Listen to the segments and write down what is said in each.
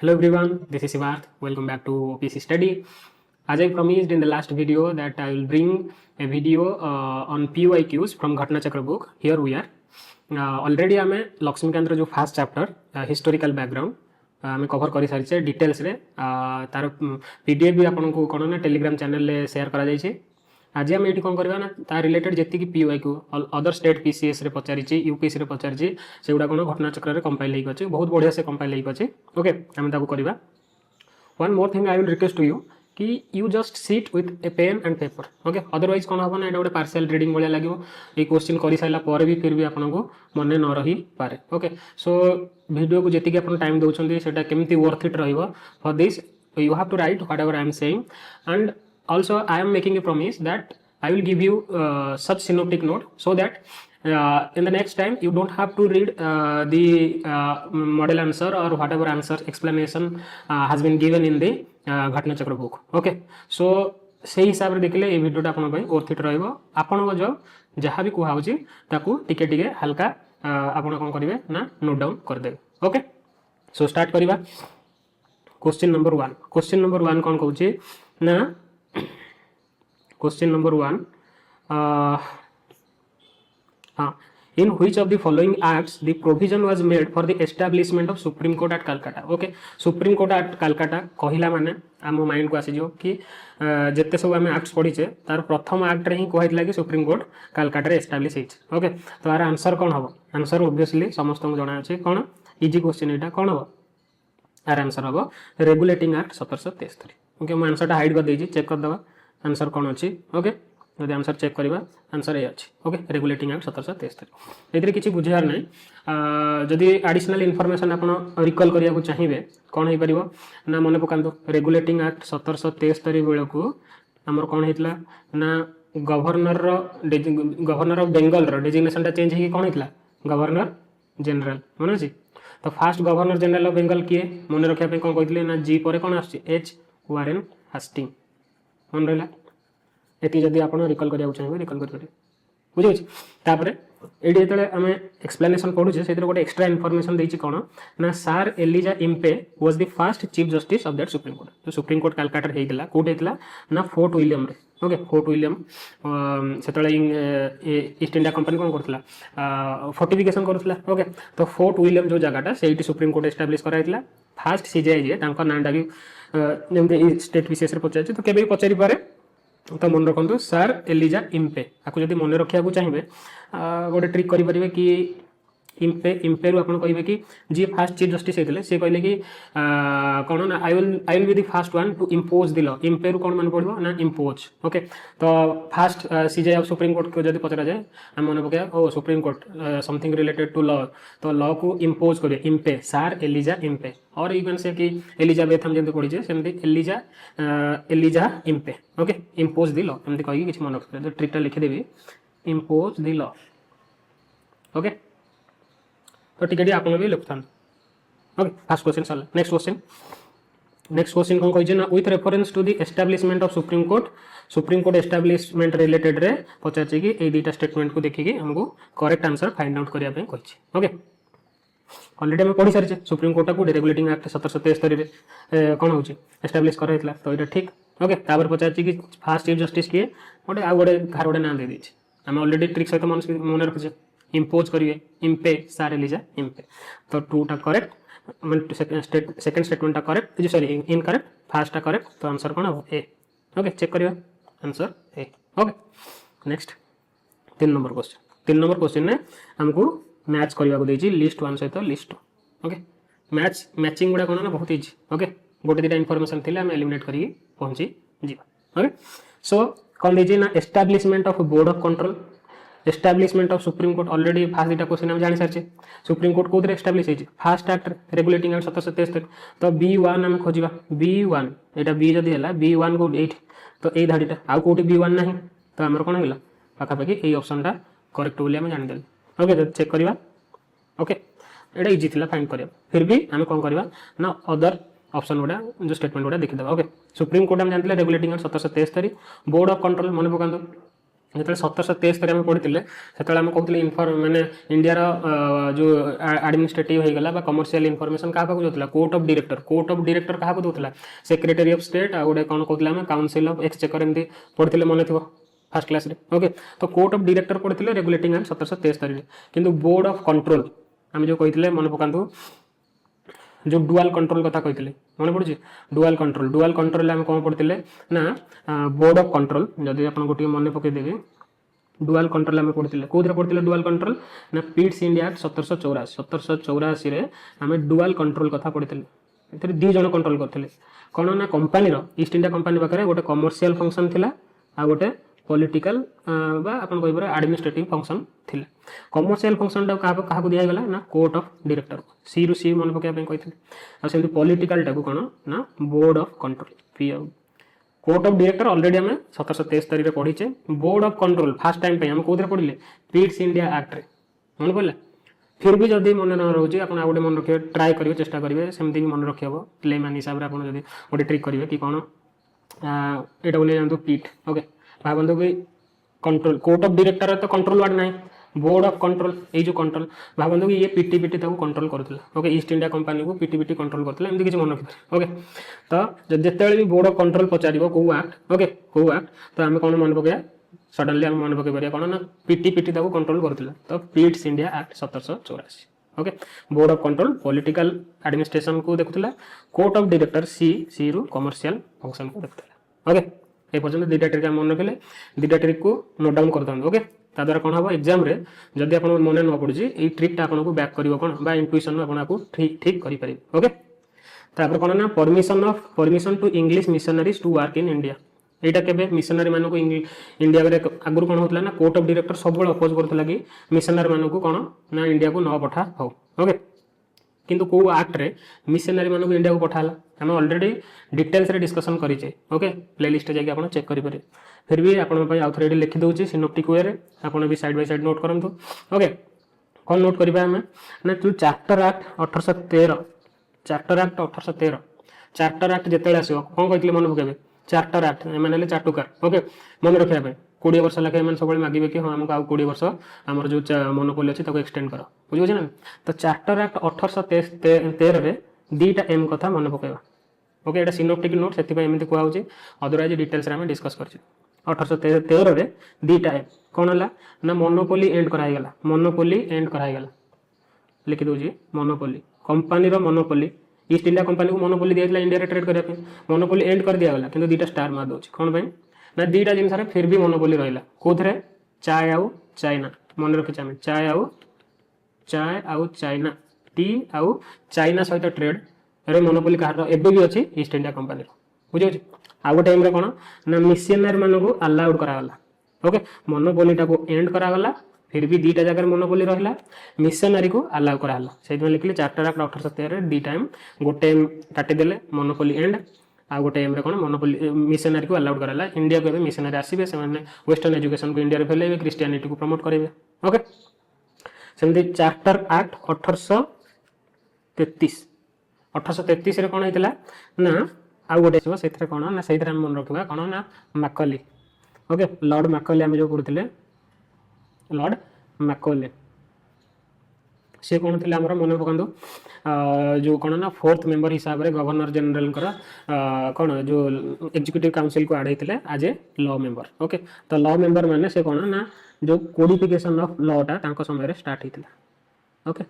Hello everyone, this is Sivarth. Welcome back to OPC Study. As I promised in the last video that I will bring a video on PYQs from Ghatna Chakra book. Here we are. Already आमे लक्ष्मीकांत जो first chapter historical background आमे cover करि सारिछे details रे तार PDF भी आपन को कोन ना टेलीग्राम चैनल रे शेयर करा जाय छे. आज आम ये कौन करवा ना ता रिलेटेड जी PYQ अदर स्टेट PCS रे पचारि यूपीसी रे पचारि से गुडा कोन घटना चक्र रे कंपाइल हेइ अछि बहुत बढ़िया से कंपाइल हेइ अछि. ओके आम ताको करवा. One more thing I will request to you कि you just sit with a pen and paper. Okay otherwise कौन हम ना गोटे पार्शियल रीडिंग भाया लगे ये क्वेश्चन कर सारा पर भी फिर भी आपको मन न रही पारे. ओके सो वीडियो को जी आप टाइम दौरान से केमती वर्थ इट रही for this you have to write whatever I am saying and also I am making a promise that I will give you such synoptic note so that in the next time you don't have to read the model answer or whatever answer explanation has been given in the Ghatna Chakra book. Okay so से हिसाब रे देखले ए वीडियोटा आपन पई worth it रहइबो. आपन को जो जहां भी कुहा होची ताकू टिके टिके हल्का आपन कोन करिवे ना नोट डाउन कर देबे. ओके सो स्टार्ट करबा. क्वेश्चन नंबर 1 कोन कहूची ना question number 1 in which of the following acts the provision was made for the establishment of Supreme Court at Calcutta. Okay Supreme Court at Calcutta कहिला माने आम mind को आसी जो कि जत्ते सब आम एक्ट्स पढ़ीचे तार प्रथम एक्ट रे ही कहैतला कि सुप्रीम कोर्ट कलकत्ता रे एस्टैब्लिश हेछ. ओके तो यार आंसर कोन हबो. आंसर ऑब्वियसली समस्त को जणा अछि कोन इजी क्वेश्चन एटा कोन हबो. यार आंसर हबो रेगुलेटिंग एक्ट 1773. ओके मैं आंसर टा हाइड कर देछि चेक कर दबा आंसर कौन अच्छी. ओके जब आंसर चेक करवा आंसर ये अच्छी. ओके रेगुलेटिंग एक्ट 1773 ये किसी बुझार ना. जदि एडिशनल इनफॉरमेशन आप रिकॉल करने चाहिए कौन हो पार ना मन पकातु रेगुलेटिंग एक्ट 1773 बेलू आमर कौन होता ना governor of Bengal designation change हो कौन होता गवर्नर जनरल मन अच्छी. तो fast governor general of Bengal किए मन रखा कौन कहते ना जी पर कौन एच वारेन हास्टिंग मन रहा. ये जदि आप रिकल करा चाहिए रिकल कर बुझे. तापर ये जो आम एक्सप्लेनेशन पढ़ुचे से गोटे एक्सट्रा इनफॉरमेशन देती कौन ना सार Elijah Impey was the first chief justice of that supreme court. जो सुप्रीम कोर्ट कलकत्ता होता कौट होता ना फोर्ट विलियम रे. ओके फोर्ट विलियम से ईस्ट इंडिया कंपनी कौन करता फोर्टिफिकेशन करूला. ओके तो फोर्ट विलियम जो जगटा से सुप्रीम कोर्ट एस्टाब्लिश कराइला. फास्ट सीजीआई जे नाटा भी जमी स्टेट विशेष पचार तो केबे पचारि पारे तो मन रखु सार एलिजा इम्पे आपको जब मन रखा चाहिए गोटे ट्रिक करेंगे कि इम्पे रू आप कहे कि जी फास्ट चीफ जस्टिस होते सी कहले कि कौन ना I will be the first one to impose the law. Impey रू कौन मन पड़ो ना इम्पोज. ओके तो first CJ of supreme court को जब पचरा जाए आम मन पकड़ा ओ supreme court something related to law तो लॉ को इम्पोज करें इम्पे सार एलिजा इम्पे. और इवन से कि एलिजाबेथ हम जमी पढ़ीचे सेमती Elijah Impey. Okay impose the law एमती कहीं किसी मन रखते ट्रिकटा लिखिदेवी इम्पोज द लॉ. ओके तो टिके आप भी लिखुता. Okay first question sir. Next question कौन कही ना with reference to the establishment of supreme court establishment related रे पचार कि ये दुईटा स्टेटमेंट को देखिए हमको करेक्ट आंसर फाइंड आउट करने. ओके ऑलरेडी आम पढ़ी सारी सुप्रीम कोर्ट को रेगुलेटिंग एक्ट 1773 कौन हो एस्टाब्लिश कराइला तो ये ठीक. ओके तापर पचार कि फास्ट चीफ जस्टिस किए गोटे आ गए घर गोटे ना दे दी आम ऑलरेडी ट्रिक सहित मन रखीचे इम्पोज करेंगे इम्पे सार एलिजा इम्पे. तो टूटा करेक्ट सेकेंड स्टेटमेंटा करेक्ट सॉरी इनकरेक्ट फर्स्टा करेक्ट तो आंसर कौन हम ए. ओके चेक करिए answer A. Okay next 3 number question ने हमको मैच करने देती लिस्ट 1 सहित लिस्ट 2. ओके मैचिंग गुड़ा कौन ना बहुत इजी. ओके गोटे दुटा इनफॉरमेशन थी आम एलिमिनेट कर पहुँची जीवा. ओके सो कौन देती ना establishment of board of control establishment of supreme court already fast दुटा क्वेश्चन हम जानी सारी सुप्रीम कोर्ट कौन एस्टाब्लिश होती फास्ट एक्ट रेगुलेटिंग एक्ट 1773 तो B1 आम खोजा B1 यहाँ बी जदि है B1 कौट ये तो यही धाड़ीटा आउ कौटी B1 ना तो आमर कौन है पाखापाखि यही ऑप्शनटा करेक्ट बोली आम जानीदे. ओके तो चेक करवा. ओके यहाँ इजी थी फाइंड करा फिर भी आम कौन करवा ना अदर ऑप्शन गुड़ा जो स्टेटमेंट गुड़ा देखीदे. ओके सुप्रीम कोर्ट आम जानते regulating act 1773 board of control मन पकातु जो 1773 आम पढ़ी से आम कहते माने इंडिया जो एडमिनिस्ट्रेटिव होगा बा कमर्शियल इनफॉरमेशन क्या जाऊला कोर्ट ऑफ डायरेक्टर क्या दूसरा सेक्रेटरी ऑफ स्टेट आ गोटे कौन कहते हैं काउंसिल ऑफ एक्सचेकर एमती पढ़ते मन थी फर्स्ट क्लास रे ओके तो कोर्ट ऑफ डायरेक्टर पढ़ते रेगुलेटिंग एक्ट 1773 किंतु बोर्ड ऑफ कंट्रोल आम जो कहते मन पकातु जो डुआल कंट्रोल कथा कहते मन पड़ी डुआल कंट्रोल आम कौन पढ़ते ना बोर्ड ऑफ कंट्रोल जदि आप मन पकईदेवी डुआल कंट्रोल आम पढ़ते कौन पढ़ते डुआल कंट्रोल ना पिट्स इंडिया एक्ट 1784 आम डुआल कंट्रोल कथा पढ़ते ये दी जन कंट्रोल करते कौन ना कंपानी ईस्ट इंडिया कंपानी पाखे गोटे कमर्शियल फंक्शन थिला आ गोटे पॉलिटिकल बा अपन कह एडमिनिस्ट्रेटिव फंक्शन थिला कमर्शियल फंक्शन टा क्या दिगला ना कोर्ट ऑफ डायरेक्टर सी रु सी मन पकड़ा कही आम पॉलिटिकल टाक कौन ना बोर्ड ऑफ कंट्रोल पी कोर्ट ऑफ डायरेक्टर ऑलरेडी आम 1773 पढ़ीचे board of control first time पे हम कौन पढ़ले पिट्स इंडिया एक्ट रे मन पड़ा फिर भी जदि मन न रोचे आप गोटे मन रखिए ट्राए करेंगे चेष्टा करेंगे सेमती भी मन रखी हम लेमान हिसाब से आप गोटे ट्रिक करेंगे कि कौन यहाँ को नहीं जानते पिट ओके भावतु कि कंट्रोल कोर्ट ऑफ डायरेक्टर तो कंट्रोल वार्ड ना बोर्ड ऑफ कंट्रोल ये जो कंट्रोल भावतु कि ये पीटी कंट्रोल करूला ओके ईस्ट इंडिया कंपानी को पीटी कंट्रोल करता एमती किसी मन रखिए ओके तो जिते भी बोर्ड ऑफ कंट्रोल पचार कौ एक्ट ओके कौ एक्ट तो आम कौन मन पकड़ा सडनली आम मन पकई कौन ना पीटी कंट्रोल करूला तो Pitt's India act 1784 okay board of control political administration को देखुला कोर्ट ऑफ डायरेक्टर सी रु कमर्शियल फंक्शन को देखुला ओके ये पर्यटन दुईटा ट्रिक मन रखिले दुईटा ट्रिक को नोट डाउन कर ओके ताद्वारा कौन हम एग्जाम रे जदि आप मन न पड़ी ये ट्रिक आपको बैक कर कौन बा इंट्यूशन आपको ठीक करें ओके तापर कौन ना permission to English missionaries to work in India यहाँ के मिशनरी मान को इंडिया आगुरी कौन होता ना कोर्ट ऑफ डायरेक्टर सब अपोज करता कि मिशनरी मान को कौन ना इंडिया को न पठा हो ओके किंतु कौ एक्ट रे मिशनरी मान को इंडिया को पठाला आम ऑलरेडी डिटेल्स रे डिस्कशन करेचे ओके प्लेलिस्ट जाके आप चेक करेंगे फिर भी आपंपाई आउ थे लिखी दूसरी सिनोप्टिक वे रे आपड़ भी साइड बाय साइड नोट करूँ ओके कौन नोट करें आम ना जो चार्टर एक्ट 1813 चार्टर एक्ट जिते आसो कौन कहते मन पकेबे चार्टर एक्ट एम चाटुकार ओके मन रखा 20 वर्ष लगे मैंने सब मागे कि हाँ आमको आउ 20 वर्ष आमर जो मोनोपोली अच्छी एक्सटेंड कर बुझे ना तो चार्टर एक्ट 1813 दीटा एम कथा मन पकेबा ओके ये सिनोप्टिक नोट से एमती कहूँ अदरवाइज डिटेल्स आम डिस्कस कर 1813 दीटा एम कौन है ना मोनोपोली एंड कराईगला लिखी दूसरी monopoly company monopoly east India company को मोनोपोली दिया इंडिया ट्रेड करने मोनोपोली एंड कर दिगला कि दुईटा स्टार मार दूसरी कौन ना दुईटा जिनस फिर भी मोनोपोली रहा कौन चाय आउ चाइना मन रखी आम चाय आउ चाइना टी आउ चाइना सहित ट्रेड रे मोनोपोली कहार एवं भी अच्छी ईस्ट इंडिया कंपानी बुझे आउ गोटे टाइम कौन ना मिशनरी मान को अलाउड करागला ओके मोनोपोली टाक एंड करागला फिर भी दुईटा जगह मोनोपोली रहा मिशनरी को अलाउ कराला से लिखिले चार्टर एक्ट 1813 दी टाइम गोटे एम काटिदेले मोनोपोली एंड आ गोटे एम कौन मोनोपोली मिशनरी को अलाउड कराला इंडिया को मिशनरी आसवे से वेस्टर्न एजुकेशन को इंडिया फैलेबे क्रिश्चियनिटी को प्रमोट करेंगे ओके सेमती चार्टर एक्ट 1833 रे कौन होता ना आउ गोटे से कौन ना से मन रखा कौन ना मैकॉले ओके लॉर्ड मैकॉले आम जो पढ़ुले लॉर्ड मैकॉले सी कौन थे आमर मन पकातु जो कौन ना 4th मेंबर हिसाब से गवर्नर जनरल कौन जो एग्जीक्यूटिव काउंसिल को आड होते आज ए लॉ मेंबर ओके तो लॉ मेंबर माने से कौन ना जो कोडिफिकेशन ऑफ लॉटा तांको समय रे स्टार्ट होता okay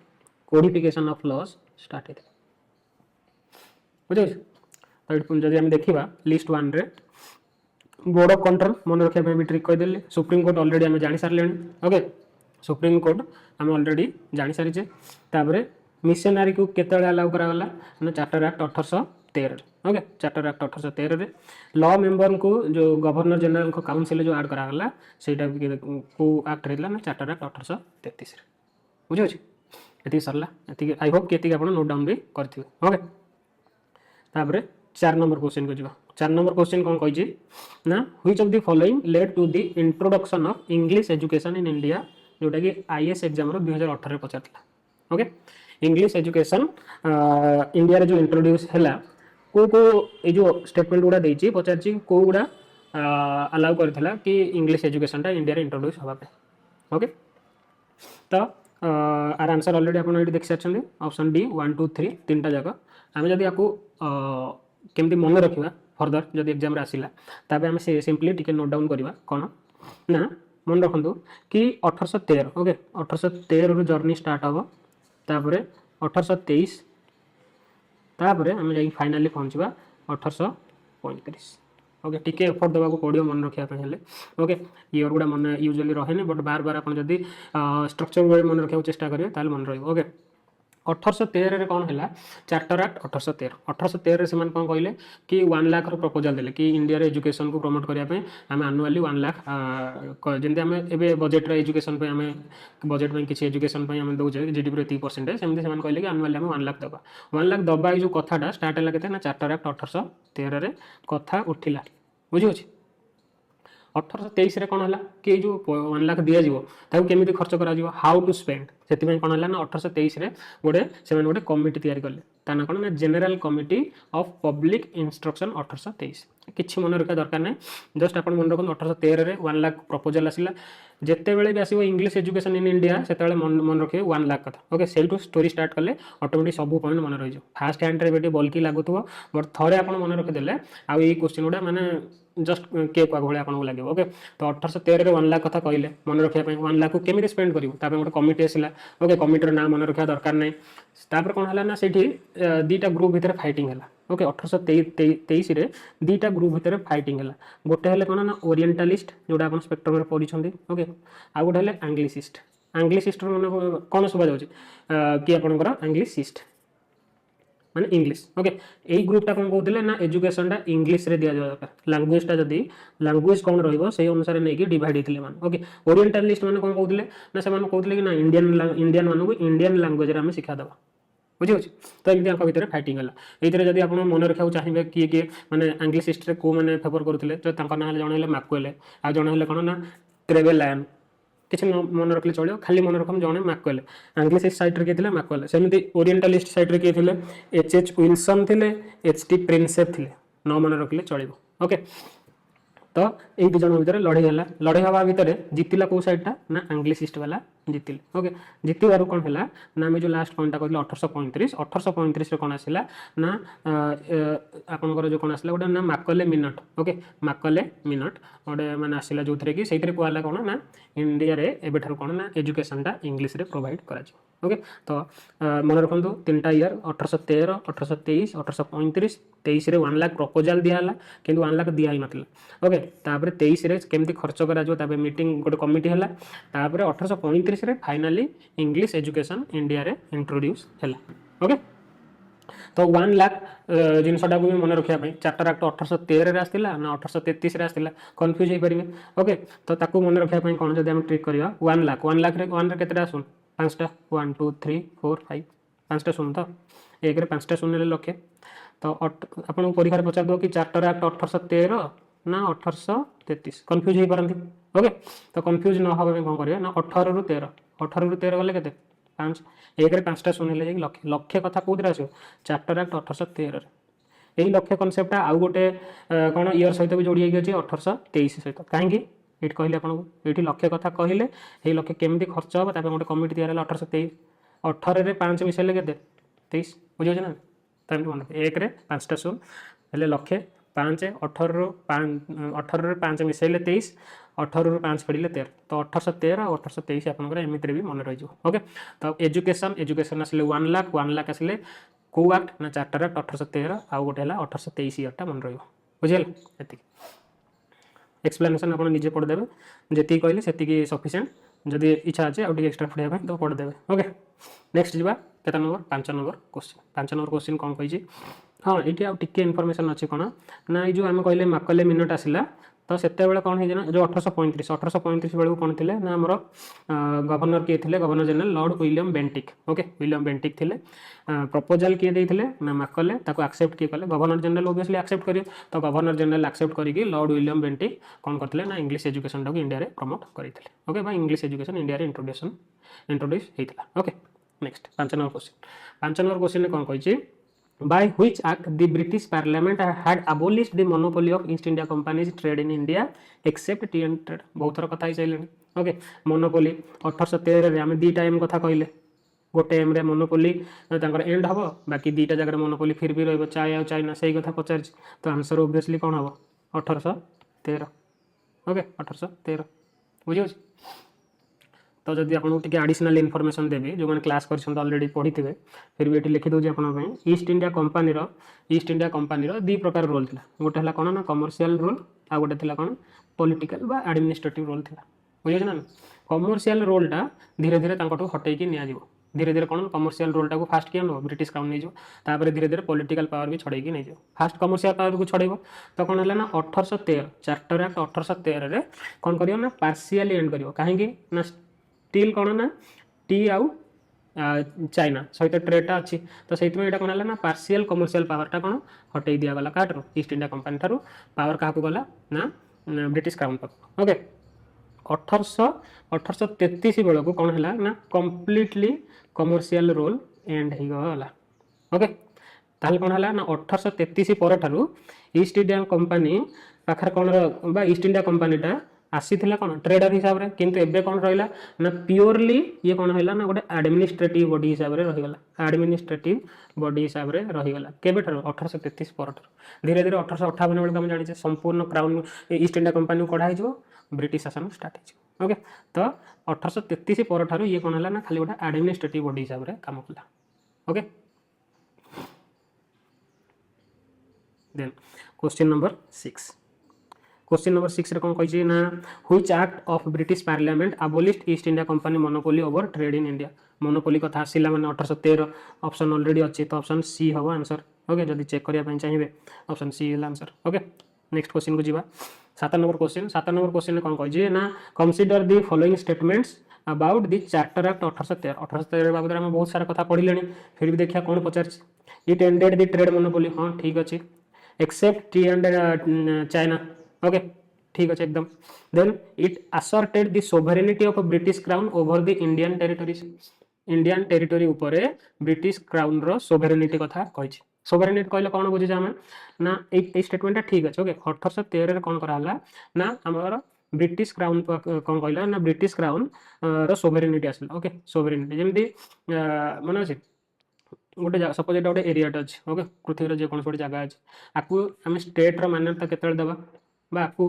codification of laws start होता बुझे तो जब आम देखा लिस्ट 1 रे बोर्ड ऑफ कंट्रोल मन रखा भी ट्रिक कहीदेली सुप्रीम कोर्ट ऑलरेडी आम जानी सारे ओके सुप्रीम कोर्ट आम ऑलरेडी जानी सारीचे तापर मिशनरी को केत अलाउ करागला ना charter act 1813 okay charter act 1813 रे लॉ मेंबर को जो गवर्नर जनरल को काउंसिल जो आड करागला सेटा को एक्ट रहा ना चार्टर एक्ट 1833 बुझे ये सरला आई होप कि आप नोट डाउन भी करेंगे ओके तापर 4 नंबर क्वेश्चन को जावा 4 नंबर क्वेश्चन कौन कही ना which of the following led to the introduction of English education in India जोटा कि आईएएस एग्जाम 2018 पचार ओके इंग्लिश एजुकेशन इंडिया रे जो इंट्रोड्यूस हैला को ये जो स्टेटमेंट गुड़ा देछि पचार कौ गुड़ा अलाउ करथिला कि इंग्लिश एजुकेशनटा इंडिया रे इंट्रोड्यूस हवा पे। ओके तो आर आंसर ऑलरेडी आप देखि सारी ऑप्शन डी 1 2 3 तीनटा जाक आम जब आपको केमती मन रखा फर्दर जब एग्जाम आसला ताप आम सिंपली टी नोट डाउन करवा कौन ना मन रखु कि 1813 ओके 1813 रु जर्नी स्टार्ट हम तापर 1823 तापर आम जा फाइनाली पहुँचवा 1835 ओके टिके एफर्ट देवाक पड़ो मन रखापे ओके इयर गुड़ा मन यूजुअली रहे बट बार बार आप स्ट्रक्चर वे मन रखा चेष्टा करेंगे ताल मन रोके 1813 कौन है चार्टर एक्ट 1813 से कौन कहले कि 1 लाख प्रपोजल देले कि इंडिया रे एजुकेशन को प्रमोट करने आम आनुआली 1 लाख जमी आम ए बजेट एजुकेशन आम बजेट में किसी एजुकेशन आम दौचे जीडीपी 3% सेमती से कहले कि आनुआली आम 1 लाख दबा 1 लाख दबा जो कथाटा स्टार्ट है के चार्टर एक्ट 1813 कथा उठिला बुझे 1823 कौन है कि जो 1 लाख दिज्व केमी खर्च कर हाउ टू स्पेंड से कौन है ना 1823 गोटे से गोटे कमिटी तैयारी कले ता ना कौन ना general committee of public instruction 1823 किसी मन रखा दरकार ना जस्ट आप मन रखते 1813 1 लाख प्रपोजल आसला जिते बड़े भी आसो इंग्लिश एजुकेशन इन इंडिया से मन रखिए 1 लाख कथा ओके से स्टोरी स्टार्ट कले ऑटोमेटिक सब पॉइंट मन रही फास्ट हैंड रे बल्कि लगुव बट थे आप मन रखिदे आउ ये क्वेश्चन गुड़ा माने जस्ट केक भाई आपको लगे ओके तो 1813 1 लाख कथा कहले मन रखापी 1 लाख को केमी स्पेंड करेंगे गोटे कमिटी आसला ओके कमिटर ना मन रखा दरकार ना तापर कौन है ना से दीटा ग्रुप भितर फाइटिंग है ओके 1823 रे दीटा ग्रुप भितर फाइटिंग है गोटे है कौन ना ओरिएंटालिस्ट जोटा आप स्पेक्ट्रम में पढ़ी ओके आउ गोटे है आंग्लिसिस्ट आंग्लिसिस्ट मैंने कौन सुबह जाऊँगी कि आपंकर आंग्लिसिस्ट माने इंग्लिश ओके यही ग्रुपटा कौन कहते ना एजुकेशनटा इंग्लिश रे दिया दरकार लांगुएजटा जदि लांगुएज कौन रही अनुसार नहीं डिवाइड होते हैं ओके ओरिएंटालिस्ट मैंने कौन कहते ना से कहते कि ना इंडियन मानू इंडियन लांगुएज आम शिक्षा देवा बुझे तो एमती भितर फाइटिंग है ये जब आप मन रखा चाहिए किए किए मैंने आंग्लिसिस्ट को मैंने फेवर करुले तो ना जड़े मैक्वेले आ जड़े कौन ना ट्रेवेलायन किसी मन रखले चलो खाली मन रखम जड़े मैक्वेले आंग्लिसिस्ट साइड किए मैक्वेले सेमती ओरिएंटालिस्ट साइड किए थे एच विल्सन थे एच.टी. प्रिंसेप थे न मन रखले चलो ओके तो ये दु जन भितर लड़ाई है लड़ाई हवा भितर जीतला कौ सैडटा ना आंग्लिसिस्ट वाला जीतिले ओके जीतबार कौन है ना आम जो लास्ट पॉइंटा कहते 1835 कौन आसला ना आपंकर जो कौन आसला गोटे ना McClay minute okay McClay minute गोटे मैंने आसला जो थी कि कहला कौन ना इंडिया रे एबेठार कौन ना एजुकेशनटा इंग्लिश रे प्रोवाइड करा ओके तो मन रखु 3टा ईयर 1813 1823 1835 23 रे 1 लाख प्रपोजल दिहला किंतु 1 लाख दिया ही नथिला ओके तापर 23 रे केमती खर्च करा जो तापर मीटिंग गोटे कमिटी हला तापर 1835 रे फाइनली इंग्लिश एजुकेशन इंडिया रे इंट्रोड्यूस हला ओके तो 1 लाख जिनसटा को भी मन रखापी चार्टर एक्ट 1813 आसला ना 1833 आसला कन्फ्यूज हो पारे ओके तो ताकू मन रखापी कौन जब ट्रिक करवा 1 लाख 1 लाख रे 1 रे केतेटा सुन 5टा 1 2 3 4 5 5टा सुन तो एक 5टा शून्य लक्षे तो आपको परीक्षा पचार दो कि चार्टर एक्ट 1813 ना 1833 कन्फ्यूज हो पारती ओके तो कन्फ्यूज न होगा कौन करेंगे ना 18 रु 13 गले के 5 एक 5टा शून्य लक्षे लक्षे कथा कौन आस चार्टर एक्ट 1813 यही लक्ष्य कनसेप्टा आउ गोटे कौन इयर सहित भी जोड़ी अच्छे 1823 सहित कहीं ये कहले आपको ये लक्ष्य कथा कहले ये लक्ष्य केमी खर्च हम तापर गोटे कमिटी तैयार 1823 18 रे 5 मिसेले के 23 बुझे ना तो मन एक 5टा शून्य हेल्ले लक्षे 5 18 रू 5 मिसेले 23 18 रू 5 फेड़े 13 तो 1813 और 1823 आपंकर एमती भी मन रही ओके तो एजुकेशन आसिले 1 लाख आसिले कौ एक्ट ना चार्टर एक्ट 1813 आउ गोटे 1823 इयरटा मन रही बुझेगा ये एक्सप्लेनेशन आप निजे पढ़देवे जी कहले से सफिसीयंट जदि इच्छा अच्छे आउट एक्सट्रा पढ़ाई तो पढ़देवे ओके नेक्स्ट जावा केता नंबर 5 नंबर क्वेश्चन कौन कही हाँ ये आउ टिके इनफॉरमेशन अच्छी कौन ना जो आम कहले मैकले मिनट आसला तो से कौन है जो 1835 बेलू कौन थे ना आमर गवर्नर किए थे governor general Lord William Bentinck okay William Bentinck थे प्रपोजल किए देते ना मैकले एक्सेप्ट किए कले गवर्नर जनरल ओबियसली एक्सेप्ट करेंगे तो गवर्नर जनरल एक्सेप्ट करके लॉर्ड विलियम बेंटिक कौन करते ना इंग्लिश एजुकेशन टाक इंडिया प्रमोट करते okay English education India introduce होता ओके नेक्स्ट 5 नंबर क्वेश्चन कौन कही by which act the British Parliament had abolished the monopoly of East India Company's trade in India except tea and trade. बहुत थर कथा सारे okay monopoly 1813 आम दुटा M कथा कहले गोटे एम मोनोपोली एंड हम बाकी दुटा जगह मोनोपोली फिर भी रही चाय और चाइना से कथा पचार तो आंसर ओबियसली कौन हम 1813 ओके 1813 बुझे तो जब आपको टी आडिशनल इनफॉरमेशन देवी जो मैंने क्लास कर ऑलरेडी पढ़ी थे फिर भी ये लिखिदे आप ईस्ट इंडिया कंपानी दी प्रकार रोल था गोटे है कौन ना कमर्शियल रोल आ गोटे थी कौन पॉलिटिकल बा एडमिनिस्ट्रेटिव रोल था बुझे ना कमर्शियल रोलटा धीरे धीरे हटई नि धीरे धीरे कौन कमर्शियल रोलटा को फास्ट किया नो ब्रिटिश क्राउन नहीं तापर धीरे धीरे पॉलिटिकल पावर भी छड़े नहीं फास्ट कमर्शियल पावर को छड़ेब तो कौन है ना 1813 चार्टर एक्ट 1813 रे कौन करियो ना पार्शियली एंड करियो कहीं ना स्टिल कौन ना टी आउ चाइना सहित ट्रेडटा अच्छी तो से कौन है ना पार्शियल कमर्शियल पावरटा कौन हटई दिगला काटू ईस्ट इंडिया कंपानी ठारू पावर क्या गला ना ब्रिटिश क्राउन पाक ओके 1833 बेलू कौन है ना कंप्लीटली कमर्शियल रोल एंड होगा ओके ताहले कौन है ना 1833 पर ठारू ईस्ट इंडिया कंपानी पाखर कौन ईस्ट इंडिया कंपानीटा आसी कौन ट्रेडर हिसाब से किंतु एबे कौन रहा ना प्योरली ये कौन है ना गोटे एडमिनिस्ट्रेटिव बॉडी हिसाब से रहीगला एडमिनिस्ट्रेटिव बॉडी हिसाब से रहीगला केबे 1833 पर धीरे धीरे 1858 बेलू आम जाने संपूर्ण क्राउन ईस्ट इंडिया कंपानी को कढ़ा ब्रिटिश शासन स्टार्ट हो ओके तो 1833 पर ठारू ये कौन है ना खाली गोटे एडमिनिस्ट्रेटिव बॉडी हिसाब से काम कला okay then question number 6 question number 6 रे कौन कही ना which act of British parliament abolished East India Company monopoly over trade in India monopoly कथा आसिला मैंने 1813 ऑप्शन ऑलरेडी अच्छी तो ऑप्शन सी हम आंसर ओके जदि चेक करने चाहिए ऑप्शन सी है आंसर ओके नेक्स्ट क्वेश्चन को जी 7 नंबर क्वेश्चन कौन कही ना consider the following statements about the charter act 1813 बाबद में बहुत सारा कथा पढ़िले फिर भी देखिए कौन पचार it ended the trade monopoly हाँ ठीक अच्छे except tea and China okay ठीक अच्छे एकदम then it asserted the sovereignty of British crown over the Indian territory उपरे ब्रिटिश क्राउन रो सोभरेनिटी कथा कही सोभरेनिटी कहले कौन बुझे आम ना ये स्टेटमेंटा ठीक अच्छे ओके 1813 कौन कराला ना आमर ब्रिटिश क्राउन कौन कहला ना ब्रिटिश क्राउन रो सोभरेनिटी आसला ओके सोभरेनिटी जमी मन अच्छे गोटे सपोज एटा गोटे एरियाटा अच्छे ओके पृथ्वी जो कौन गोटे जगह अच्छे आपको आम स्टेट्र मान्यता केत देवा आपको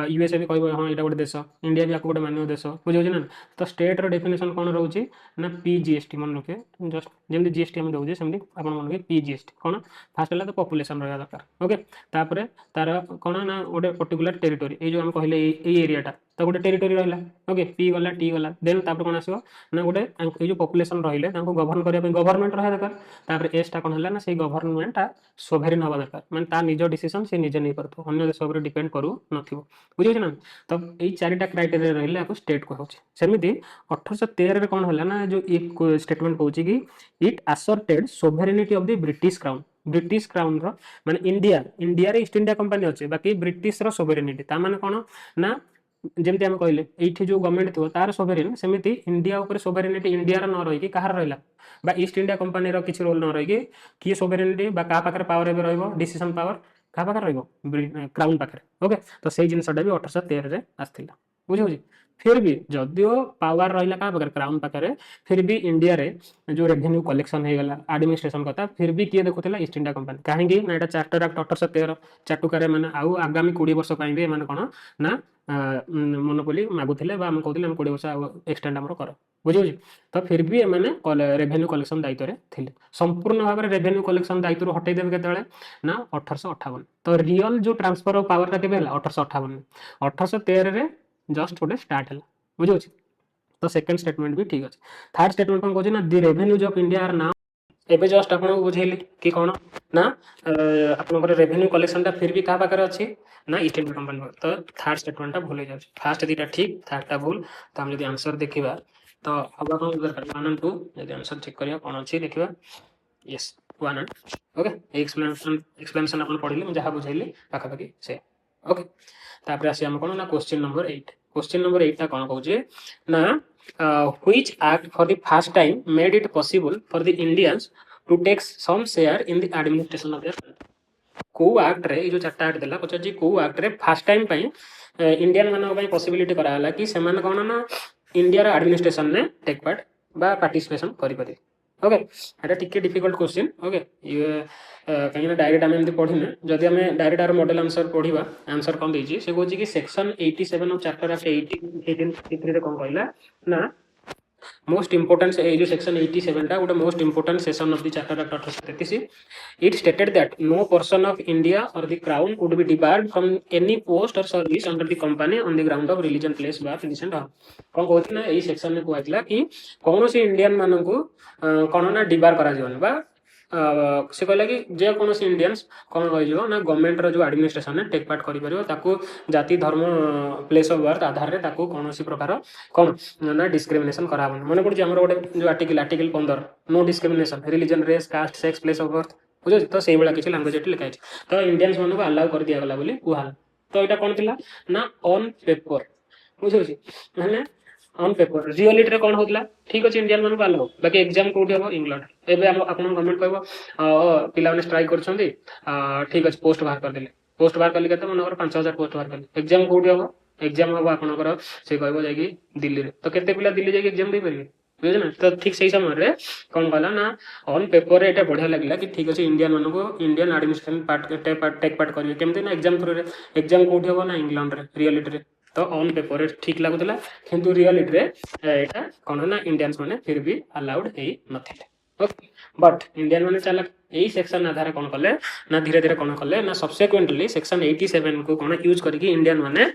यूएसए भी कह हाँ यहाँ गोटे देश इंडिया भी आपको गोटे मान्य देश बुझे ना तो स्टेट्र डेफिनेशन कौन रोचे ना पीजीएसटी मन रखे जस्ट जमी जीएसटी आम दौजे सेमती आप मन रखे पीजीएसटी कौन फास्ट है तो पॉपुलेशन रहा दरकार ओके तापर तार कौन ना गोटे पर्टिकुलर टेरिटोरी ये जो आम कहले ये एरियाटा तो गोटे टेरिटोरी रहा ओके पी गला टी गला देन तापर कौन आसो ना गोटे ये जो पॉपुलेशन रहिले गवर्न करने गवर्नमेंट रहा दरकार तापर एसटा कौन है ना से गवर्नमेंटा सोभरेन हवा दरकार माने ता निज डिसीजन से निजे नहीं पारथो अन्य देश पर डिपेंड करू नथिबो बुझे ना तो ये चारिटा क्राइटेरिया रहिले आपको स्टेट कहउछि सेमिति 1813 रे कौन है ना जो एक स्टेटमेंट कहउछि कि it asserted sovereignty of the British crown रो माने इंडिया रे ईस्ट इंडिया कंपनी अच्छे बाकी ब्रिटिश रो सोभरेनिटी ता माने कौन ना जमती आम कहले ये जो गवर्नमेंट थो तार सोभरेन सेमिति इंडिया ऊपर सोभरेनिटी इंडिया न रही कहार रहा बा ईस्ट इंडिया कंपनी किसी रोल न रही किए सोभरेनिटी बा क्या पाखे पावर एवं रही डिसीजन पावर क्या पाखे रही क्राउन पाखे ओके तो से जिनसा भी 1813 आसला बुझे फिर भी जदियो पावर रहा क्या पाखे क्राउन पाखे फिर भी इंडिया रे जो रेवेन्यू कलेक्शन हो गला एडमिनिस्ट्रेशन कथा फिर भी किए देखुला ईस्ट इंडिया कंपनी कहीं ना यहाँ चार्टर एक्ट 1813 चाटुकार मैंने आउ आगामी 20 वर्ष भी एम कौन ना मोनोपोली मागुले आम कहते 20 वर्ष एक्सटेंड आम कर बुझे तो फिर भी एम रेवेन्यू कलेक्शन दायित्व थे संपूर्ण भाव में रेवेन्यू कलेक्शन दायित्व हटईदेवे के ना 1858 तो रियल जो ट्रांसफर ऑफ पावर के 1858 1813 जस्ट गोटे स्टार्ट है बुझे तो सेकंड स्टेटमेंट भी ठीक अच्छे थर्ड स्टेटमेंट कौन कहे ना the revenues of India are now एबे जस्ट आपको बुझेली कि कौन ना आपंकर रेवेन्यू कलेक्शन फिर भी क्या पाखे अच्छी ना ईस्ट इंडिया कंपनी तो थर्ड स्टेटमेंट भूल हो जाए फास्ट दुटा ठीक थर्डटा भूल तो आम जो आंसर देखा तो हवा कौन दरकार 1 और 2 जब आंसर चेक करिया कौन अच्छी देखा यस 1 और ओके एक्सप्लेनेशन आप पढ़े जहाँ बुझेली पाखापाखि से ओके तापर आसी आम कौन ना क्वेश्चन नंबर 8 कौन कहे ना which act for the first time made it possible for the Indians to take some share in the administration of their को एक्ट रे जो चारटा एक्ट देला पचार को एक्ट रे फर्स्ट टाइम पई इंडियन मानक पई पॉसिबिलिटी करा हला कि सेमान कोन ना इंडिया रो एडमिनिस्ट्रेशन ने टेक पार्ट बा पार्टिसिपेशन करि पारे ओके एटा टिके डिफिकल्ट क्वेश्चन ओके ये कहीं ना डायरेक्ट आम पढ़ी जदि आम डायरेक्ट आर मॉडल आंसर पढ़ा आंसर कौन देती से कौन कि सेक्शन 87 ऑफ चैप्टर ऑफ 1853 कौन कहला ना मोस्ट इंपोर्टेंट ये जो सेक्शन 87 टा गोटे most important section of the chapter of 1833 it stated that no person of India or the crown would be debarred from any post or service under the company on the ground of religion place बा descent कौन कहते ना यही section में कहला कि कौन सी Indian मानू कौन ना डिबार करा जीवन बा से कहला कि जेकोसी इंडियंस कौन रही ना गवर्नमेंट रो जो एडमिनिस्ट्रेशन टेक पार्ट कर जाति धर्म प्लेस ऑफ बर्थ आधार रे ताको कौन प्रकार कौन ना डिस्क्रिमिनेशन करा मन पड़े आम गोटे जो article 15 no discrimination religion race caste sex place of birth बुझे तो से भाया किसी लैंग्वेज ये लिखाई तो इंडियंस मानक अलाउ कर दिगला कहला तो यहाँ कौन थी ना ऑन पेपर बुझे मैंने ऑन पेपर रियलिटी रे कौन होतला ठीक अछि इंडियन मानक अलाउ बाकी एग्जाम कोठी हो इंग्लैंड एबे आपन गवर्नमेंट कहबो पिला माने स्ट्राइक करछंती ठीक अछि पोस्ट बाहर कर देले पोस्ट बाहर करले केते मनकर 5000 पोस्ट बाहर करले एग्जाम कोठी हो एग्जाम हो आपनकर से कहबो जाकी दिल्ली रे तो केते पिला दिल्ली जाकी एग्जाम दे परिबे बुझे ना तो ठीक सही समय रे कौन कहला ना ऑन पेपर रे एटा बढ़िया लागला कि ठीक अछि इंडियन मानक Indian administration part take part करिवे केमते ना एग्जाम थ्रू रे एग्जाम कोठी हो ना इंग्लैंड रे रियलिटी रे तो ऑन पेपर ठीक लगुला किंतु रियलिटी रे एटा कौन ना इंडियंस माने फिर भी अलाउड हे नथिले ओके बट इंडियन माने चला यही सेक्शन आधार कौन कले ना धीरे धीरे कौन कले ना सब्सिक्वेंटली सेक्शन 87 को कौन यूज करके इंडियन माने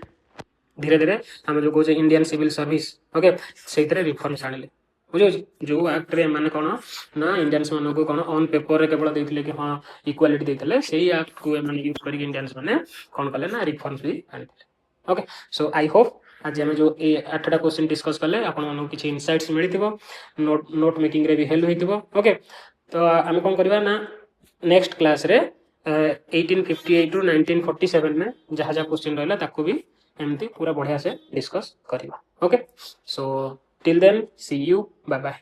धीरे धीरे हम जो कहते इंडियन सिविल सर्विस ओके से रिफॉर्म्स आनिले बुझे जो एक्ट रे माने कौन ना इंडियंस मान को कौन ऑन पेपर रे केवल देथिले कि हां इक्वालिटी देथिले सेही एक्ट को माने यूज करके इंडियंस माने कौन कले ना रिफॉर्म्स भी आनिले ओके सो आई होप आज आम जो 8टा क्वेश्चन डिस्कस कले आपण मानक किछि इनसाइट्स मिलिथिबो नोट मेकिंग रे भी हेल्प होइथिबो ओके तो आम कौन करबा ना नेक्स्ट क्लास रे 1858 टू 1947 में जहाँ जहाँ क्वेश्चन रहला ताको भी एमती पूरा बढ़िया से डिस्कस करबा okay so till then see you bye bye.